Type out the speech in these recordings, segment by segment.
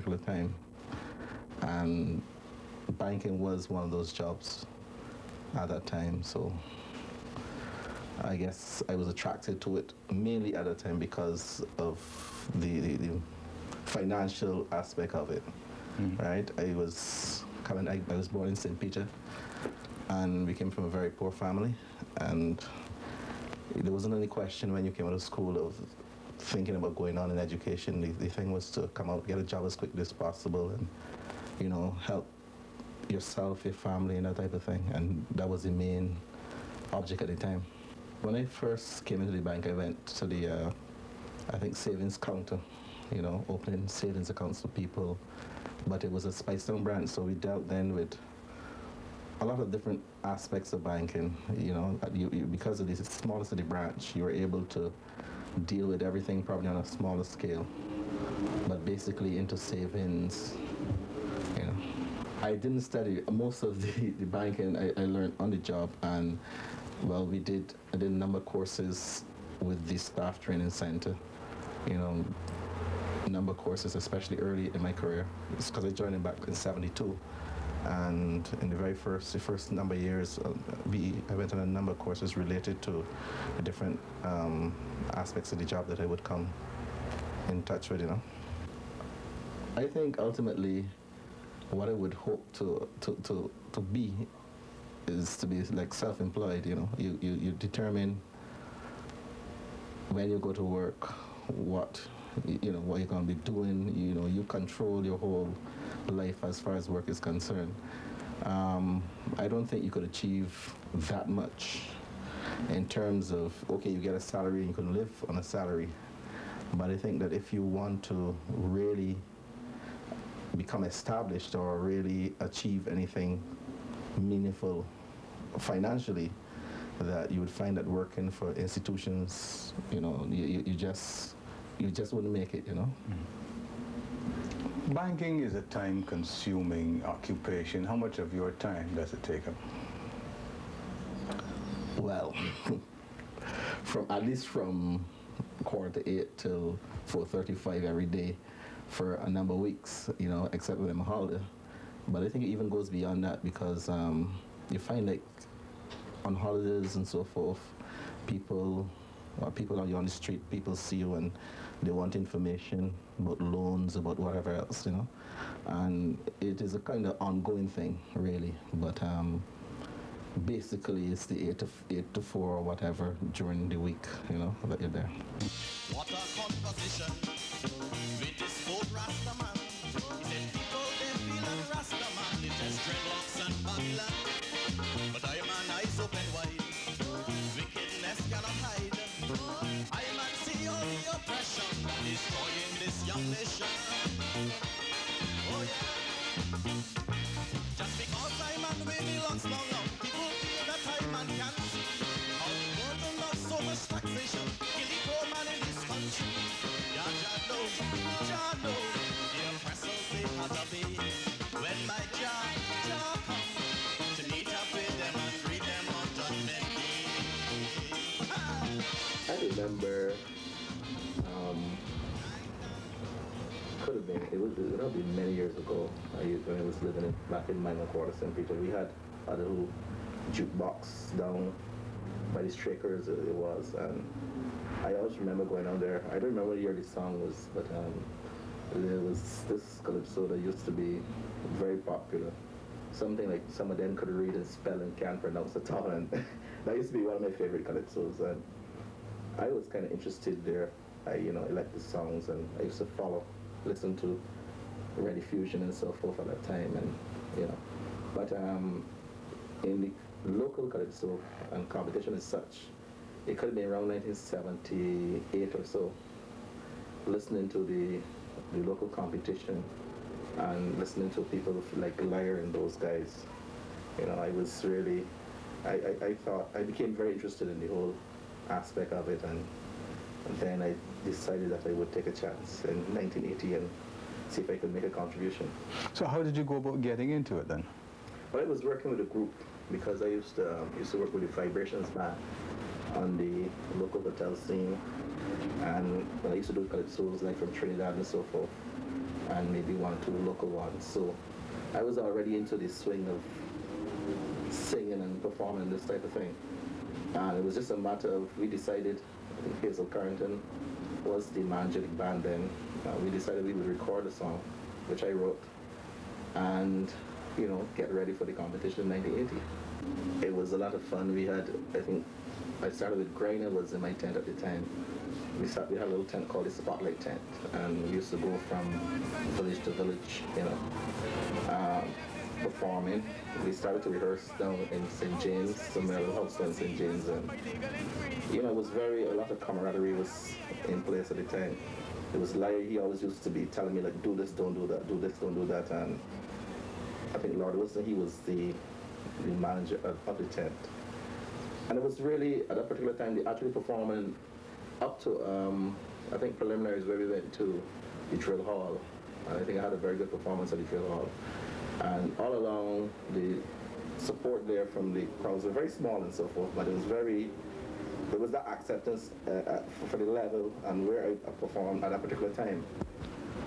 particular time, and banking was one of those jobs at that time. So I guess I was attracted to it mainly at that time because of the financial aspect of it. Right? I was born in St. Peter, and we came from a very poor family, and there wasn't any question when you came out of school of thinking about going on in education. The thing was to come out, get a job as quickly as possible, and help yourself, your family, and that type of thing. And that was the main object at the time. When I first came into the bank, I went to the, I think, savings counter, opening savings accounts for people. But it was a Spice Town branch, so we dealt then with a lot of different aspects of banking. Because of the smallest of the branch, you were able to deal with everything probably on a smaller scale, but basically into savings. I didn't study most of the banking. I learned on the job, and well, I did a number of courses with the staff training center. Number of courses, especially early in my career. It's because I joined it back in '72, and in the first number of years, I went on a number of courses related to the different aspects of the job that I would come in touch with. I think ultimately, what I would hope to be is to be like self-employed. You determine when you go to work what you're going to be doing. You control your whole life as far as work is concerned. I don't think you could achieve that much in terms of, okay, you get a salary and you can live on a salary. But I think that if you want to really become established or really achieve anything meaningful financially, that you would find that working for institutions, you just wouldn't make it. Banking is a time-consuming occupation. How much of your time does it take up? Well, at least from 7:45 till 4:35 every day for a number of weeks, except when I'm on holiday. But I think it even goes beyond that, because you find like on holidays and so forth, people are on the street, people see you and they want information about loans, about whatever else, and it is a kind of ongoing thing, really. But basically, it's the 8 to 4 or whatever during the week, that you're there. What a conversation with this old Rasta man. He said people they feel like Rasta man, it just dreadlocks and Babylon. But I man eyes open wide, wickedness cannot hide. I man see all the oppression destroying this young nation. Oh yeah. Just because I man with the locks long, people feel that I man can see how the burden of so much taxation kill the poor man in this country. Yeah, Jah know, the oppressors they had to be. When my Jah come to meet up with them and free them on judgment day. I remember, could have been, it would have been many years ago, when I was living back in my quarter, St. Peter. We had a little jukebox down by the Strikers, it was, and I always remember going down there. I don't remember what year the song was, but there was this calypso that used to be very popular. Something like some of them could read and spell and can't pronounce at all, and that used to be one of my favorite calypsos. And I was kind of interested there. I liked the songs, and I used to listen to Ready Fusion and so forth at that time, and but in the local calypso and competition as such, it could have been around 1978 or so, listening to the local competition and listening to people like Lyre and those guys. I was really, I thought, I became very interested in the whole aspect of it, and then I decided that I would take a chance in 1980 and see if I could make a contribution. So how did you go about getting into it then? Well, I was working with a group, because I used to work with the Vibrations band on the local hotel scene, and when I used to do calypsos like from Trinidad and so forth, and maybe 1 or 2 local ones. So I was already into the swing of singing and performing this type of thing. And it was just a matter of, we decided, I think Hazel Carrington was the manager of the band then. We decided we would record a song, which I wrote, and get ready for the competition in 1980. It was a lot of fun. We had, I think, I started with Grainer was in my tent at the time. We had a little tent called the Spotlight Tent, and we used to go from village to village, performing. We started to rehearse down in St. James, somewhere a little house down in St. James, and it was a lot of camaraderie was in place at the time. It was Larry, he always used to be telling me, like, do this, don't do that, do this, don't do that, and I think Lord Wilson, he was the manager of the tent. And it was really, at that particular time, they actually performing up to, I think preliminaries where we went to the Drill Hall. And I think I had a very good performance at the Drill Hall. And all along, the support there from the crowds were very small and so forth, but it was there was that acceptance for the level and where I performed at that particular time.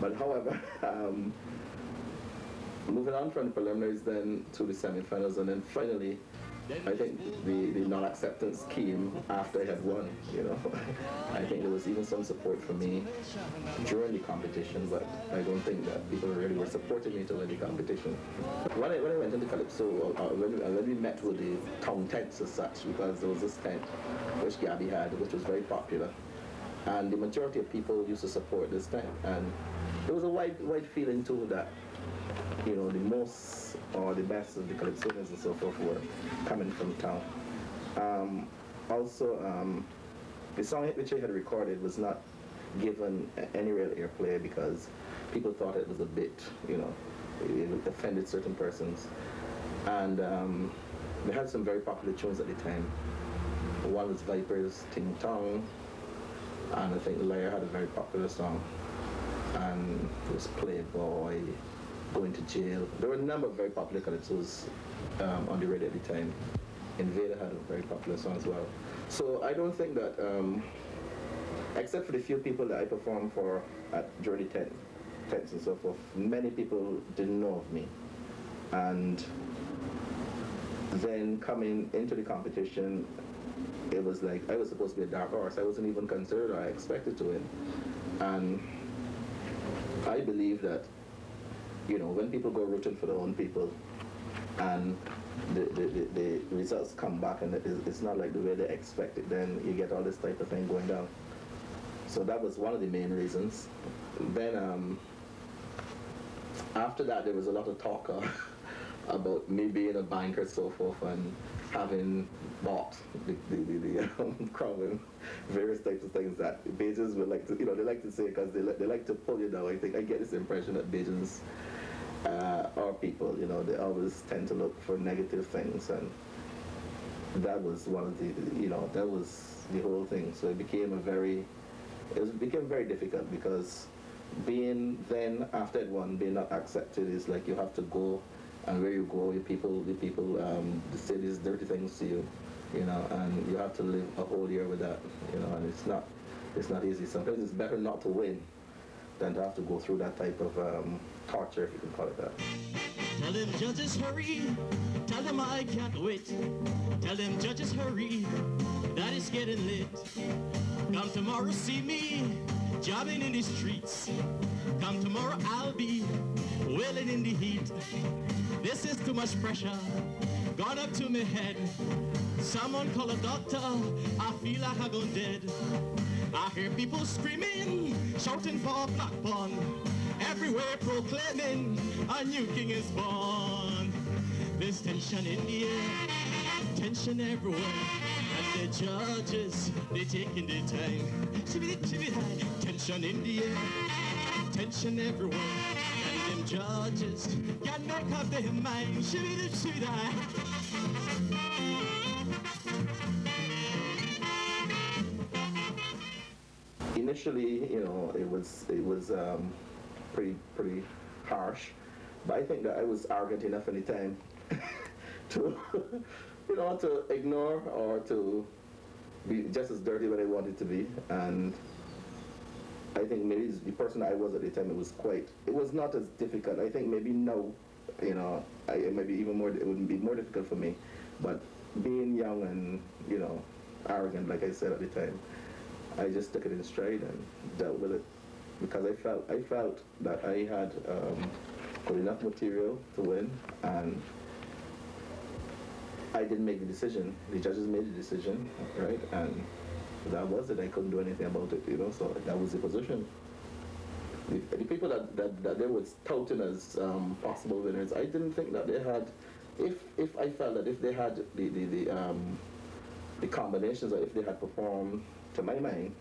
But however, moving on from the preliminaries then to the semifinals, and then finally, I think the non-acceptance came after I had won, I think there was even some support for me during the competition, but I don't think that people really were supporting me to win the competition. When I went into Calypso, when we met with the town tents as such, because there was this tent which Gabby had, which was very popular, and the majority of people used to support this tent, and there was a wide feeling too that the most or the best of the Calypsonians and so forth were coming from town. Also, the song which I had recorded was not given any real airplay because people thought it was a bit, it offended certain persons. And we had some very popular tunes at the time. One was Viper's Ting Tong, and I think Lyre had a very popular song. And it was Playboy, Going to Jail. There were a number of very popular calypsos on the radio at the time. Invader had a very popular song as well. So I don't think that, except for the few people that I performed for during the tents and so forth, many people didn't know of me. And then coming into the competition, it was like I was supposed to be a dark horse. I wasn't even considered or I expected to win. And I believe that when people go rooting for their own people and the results come back and it's not like the way they expect it, then you get all this type of thing going down. So that was one of the main reasons. Then after that, there was a lot of talk about me being a banker and so forth and having bought the crown and various types of things that Bajans would like to, they like to say because they like to pull you down. I think I get this impression that Bajans are people, they always tend to look for negative things, and that was one of the, that was the whole thing. So it became very difficult because being then after it won, being not accepted is like you have to go, and where you go, the people they say these dirty things to you, and you have to live a whole year with that, and it's not easy. Sometimes it's better not to win than to have to go through that type of torture, if you can call it that. Tell them judges hurry, tell them I can't wait. Tell them judges hurry, that it's getting late. Come tomorrow, see me jobbing in the streets. Come tomorrow, I'll be wailing in the heat. This is too much pressure, gone up to my head. Someone call a doctor, I feel like I gone dead. I hear people screaming, shouting for Black Pond, everywhere proclaiming a new king is born. There's tension in the air, tension everywhere, and the judges, they taking their time. Tension in the air, tension everywhere, and them judges can't make up their mind. Initially, it was pretty harsh, but I think that I was arrogant enough any time to to ignore or to be just as dirty when I wanted to be, and I think maybe the person I was at the time, it was not as difficult. I think maybe now, you know, maybe even more, it would be more difficult for me. But being young and, you know, arrogant, like I said at the time, I just took it in stride and dealt with it. Because I felt that I had good enough material to win, and I didn't make the decision. The judges made the decision, right? And that was it. I couldn't do anything about it, you know. So that was the position. The people that they were touting as possible winners, I didn't think that they had. If I felt that if they had the combinations, or if they had performed to my mind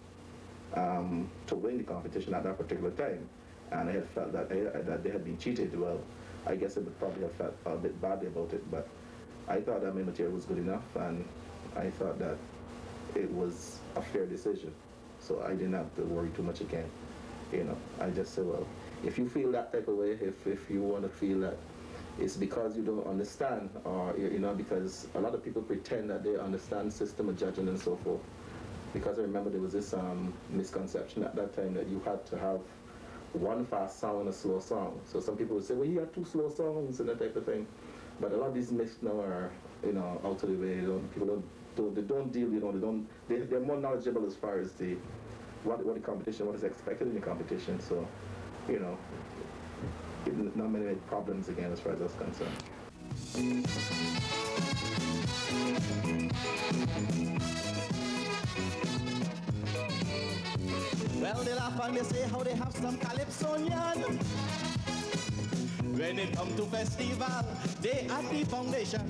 to win the competition at that particular time, and I had felt that they had been cheated, well, I guess I would probably have felt a bit badly about it. But I thought that my material was good enough, and I thought that it was a fair decision. So I didn't have to worry too much again. You know, I just said, well, if you feel that type of way, if you want to feel that it's because you don't understand, or, you know, because a lot of people pretend that they understand system of judging and so forth. Because I remember there was this misconception at that time that you had to have one fast song and a slow song. So some people would say, well, you had 2 slow songs and that type of thing. But a lot of these mix now are, you know, out of the way. People don't deal, you know, they're more knowledgeable as far as what the competition, what is expected in the competition. So, you know, not many problems again as far as that's concerned. Well, they laugh and they say how they have some calypsonian. When it come to festival, they at the foundation,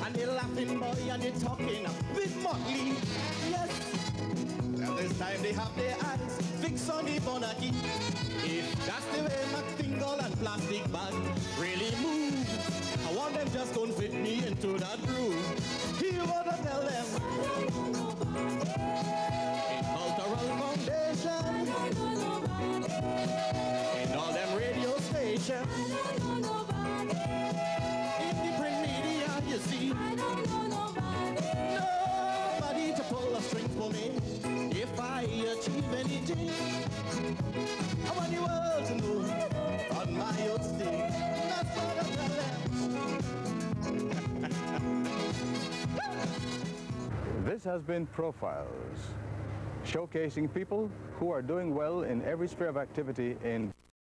and they laughing boy and they talking with Motley. Yes. Well, this time they have their eyes fixed on the monarchy. If that's the way McFingal and Plastic Bag really move, I want them just don't fit me into that groove. Hear what I tell them. In Cultural Foundation, in all them radio stations, in the print media, you see, nobody to pull a string for me. If I achieve anything, I want the world to know on my own stage. That's what I tell them. This has been Profiles, showcasing people who are doing well in every sphere of activity in